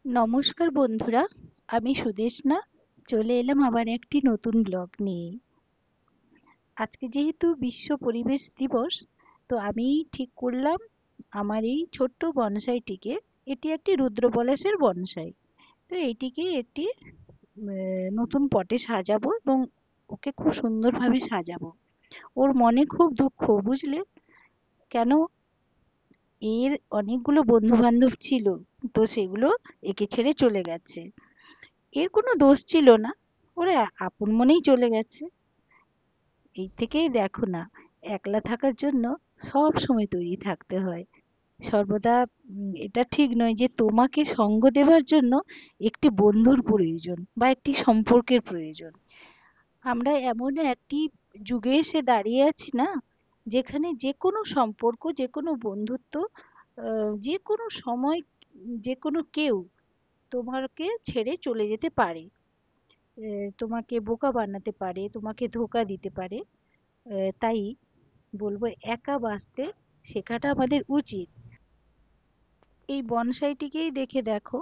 নমস্কার বন্ধুরা, আমি সুদেশনা চলে এলাম আবার একটি নতুন ব্লগ নিয়ে। আজকে যেহেতু বিশ্ব পরিবেশ দিবস, তো আমি ঠিক করলাম আমার এই ছোট্ট বনসাইটিকে, এটি একটি রুদ্রপলাশের বনসাই, তো এইটিকে একটি নতুন পটে সাজাবো এবং ওকে খুব সুন্দরভাবে সাজাবো। ওর মনে খুব দুঃখ, বুঝলে? কেন? এর অনেকগুলো বন্ধু বান্ধব ছিল, তো সেগুলো একে ছেড়ে চলে গেছে। এর কোনো দোষ ছিল না, ওরা আপন মনেই চলে গেছে। এই থেকেই দেখো না, একলা থাকার জন্য সব সময় তৈরি থাকতে হয়। সর্বদা এটা ঠিক নয় যে তোমাকে সঙ্গ দেবার জন্য একটি বন্ধুর প্রয়োজন বা একটি সম্পর্কের প্রয়োজন। আমরা এমন একটি যুগে এসে দাঁড়িয়ে আছি না, যেখানে যে কোনো সম্পর্ক, যে কোনো বন্ধুত্ব, যে কোনো সময়, যে কোনো কেউ তোমাকে ছেড়ে চলে যেতে পারে। তোমাকে বোকা বানাতে পারে, তোমাকে ধোঁকা দিতে পারে। তাই বলবো, একা বাঁচতে শেখাটা আমাদের উচিত। এই বনসাইটিকেই দেখে দেখো,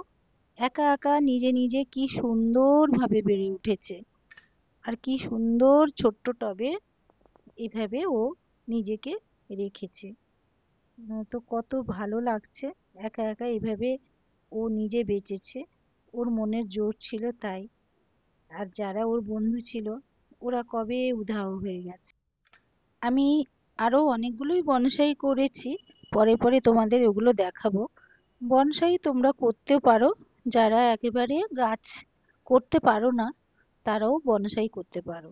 একা একা নিজে নিজে কি সুন্দরভাবে বেড়ে উঠেছে, আর কি সুন্দর ছোট্ট টবে এভাবে ও নিজেকে রেখেছে। তো কত ভালো লাগছে একা একা এভাবে ও নিজে বেঁচেছে। ওর মনের জোর ছিল তাই। আর যারা ওর বন্ধু ছিল, ওরা কবে উধাও হয়ে গেছে। আমি আরো অনেকগুলোই বনসাই করেছি, পরে পরে তোমাদের ওগুলো দেখাবো। বনসাই তোমরা করতেও পারো, যারা একেবারে গাছ করতে পারো না, তারাও বনসাই করতে পারো।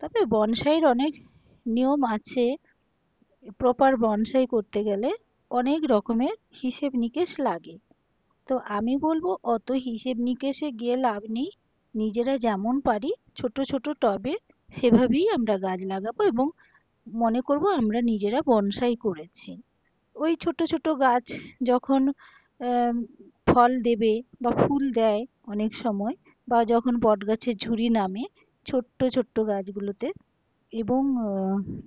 তবে বনসাইয়ের অনেক নিয়ম আছে। প্রপার বনসাই করতে গেলে অনেক রকমের হিসেব নিকেশ লাগে। তো আমি বলবো, অত হিসেব নিকেশে গিয়ে লাভ নেই। নিজেরা যেমন পারি ছোট ছোট টবে সেভাবেই আমরা গাছ লাগাবো এবং মনে করব আমরা নিজেরা বনসাই করেছি। ওই ছোট ছোট গাছ যখন আম, ফল দেবে বা ফুল দেয় অনেক সময়, বা যখন বটগাছের ঝুড়ি নামে ছোট্ট ছোট্ট গাছগুলোতে, এবং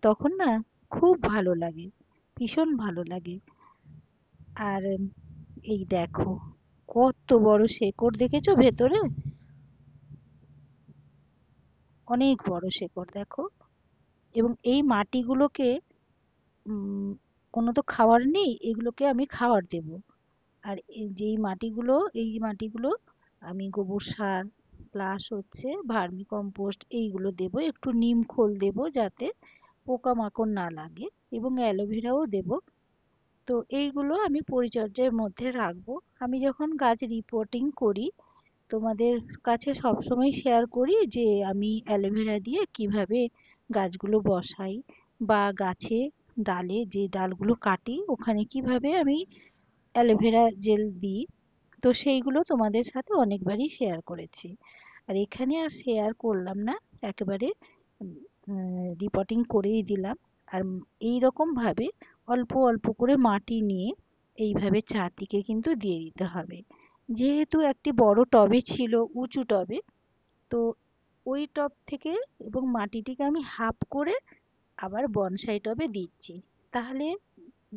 তখন না খুব ভালো লাগে, ভীষণ ভালো লাগে। আর এই দেখো, কত বড় শেকড় দেখেছো ভেতরে, অনেক বড় শেকড় দেখো। এবং এই মাটিগুলোকে কোনো তো খাবার নেই, এগুলোকে আমি খাবার দেব। আর এই যেই মাটিগুলো, এই যে মাটিগুলো আমি গোবর সার প্লাস হচ্ছে ভার্মি কম্পোস্ট এইগুলো দেব, একটু নিম খোল দেব যাতে পোকামাকড় না লাগে, এবং অ্যালোভেরাও দেব। তো এইগুলো আমি পরিচর্যার মধ্যে রাখবো। আমি যখন গাছ রিপোর্টিং করি, তোমাদের কাছে সবসময় শেয়ার করি যে আমি অ্যালোভেরা দিয়ে কিভাবে গাছগুলো বসাই, বা গাছে ডালে যে ডালগুলো কাটি ওখানে কিভাবে আমি অ্যালোভেরা জেল দিই। তো সেইগুলো তোমাদের সাথে অনেকবারই শেয়ার করেছি, আর এখানে আর শেয়ার করলাম না, একেবারে রিপোর্টিং করেই দিলাম। আর এই রকম ভাবে অল্প অল্প করে মাটি নিয়ে এইভাবে চারদিকে কিন্তু দিয়ে দিতে হবে। যেহেতু একটি বড় টবে ছিল, উঁচু টবে, তো ওই টব থেকে এবং মাটিটিকে আমি হাফ করে আবার বনসাই টবে দিচ্ছি। তাহলে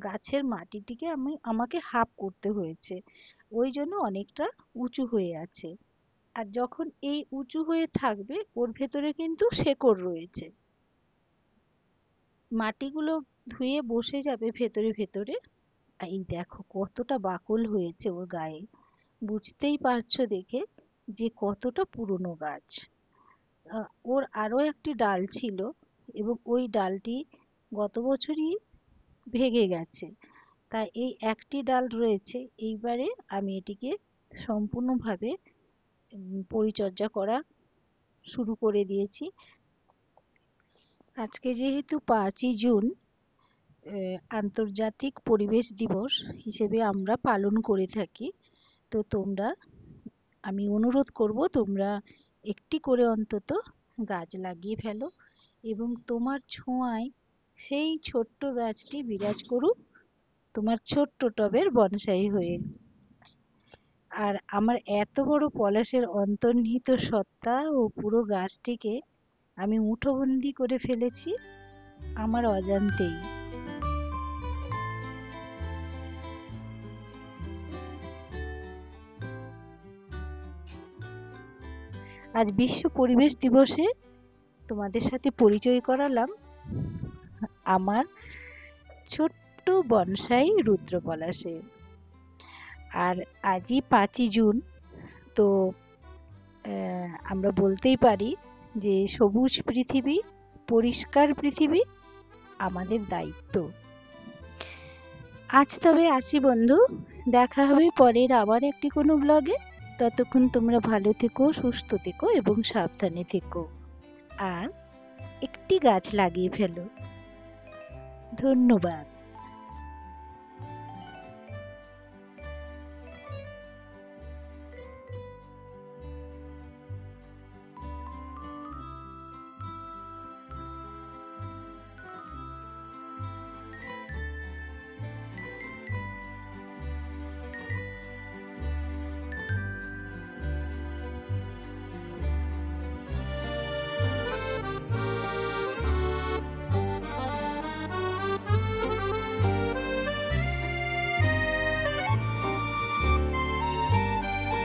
গাছের মাটিটিকে আমাকে হাফ করতে হয়েছে, ওই জন্য অনেকটা উঁচু হয়ে আছে। আর যখন এই উঁচু হয়ে থাকবে, ওর ভেতরে কিন্তু শেকড় রয়েছে, মাটিগুলো ধুয়ে বসে যাবে ভেতরে ভেতরে। এই দেখো কতটা বাকল হয়েছে ওর গায়ে, বুঝতেই পারছো দেখে যে কতটা পুরনো গাছ। ওর আরো একটি ডাল ছিল, এবং ওই ডালটি গত বছরই ভেঙে গেছে, তাই এই একটি ডাল রয়েছে। এইবারে আমি এটিকে সম্পূর্ণভাবে পরিচর্যা করা শুরু করে দিয়েছি। আজকে যেহেতু 5ই জুন, আন্তর্জাতিক পরিবেশ দিবস হিসেবে আমরা পালন করে থাকি, তো তোমরা, আমি অনুরোধ করব তোমরা একটি করে অন্তত গাছ লাগিয়ে ফেলো, এবং তোমার ছোঁয়ায় সেই ছোট্ট গাছটি বিরাজ করুক তোমার ছোট্ট টবের বনসাই হয়ে। আর আমার এত বড় পলাশের অন্তর্নিহিত সত্তা ও পুরো গাছটিকে আমি মুঠোবন্দি করে ফেলেছি আমার অজান্তেই। আজ বিশ্ব পরিবেশ দিবসে তোমাদের সাথে পরিচয় করালাম আমার ছোট্ট বনসাই রুদ্রপলাশের। আর আজই 5ই জুন, তো আমরা বলতেই পারি যে সবুজ পৃথিবী, পরিষ্কার পৃথিবী আমাদের দায়িত্ব। আজ তবে আসি বন্ধু, দেখা হবে পরের আবার একটি কোনো ব্লগে। ততক্ষণ তোমরা ভালো থেকো, সুস্থ থেকো এবং সাবধানে থেকো, আর একটি গাছ লাগিয়ে ফেলো। ধন্যবাদ।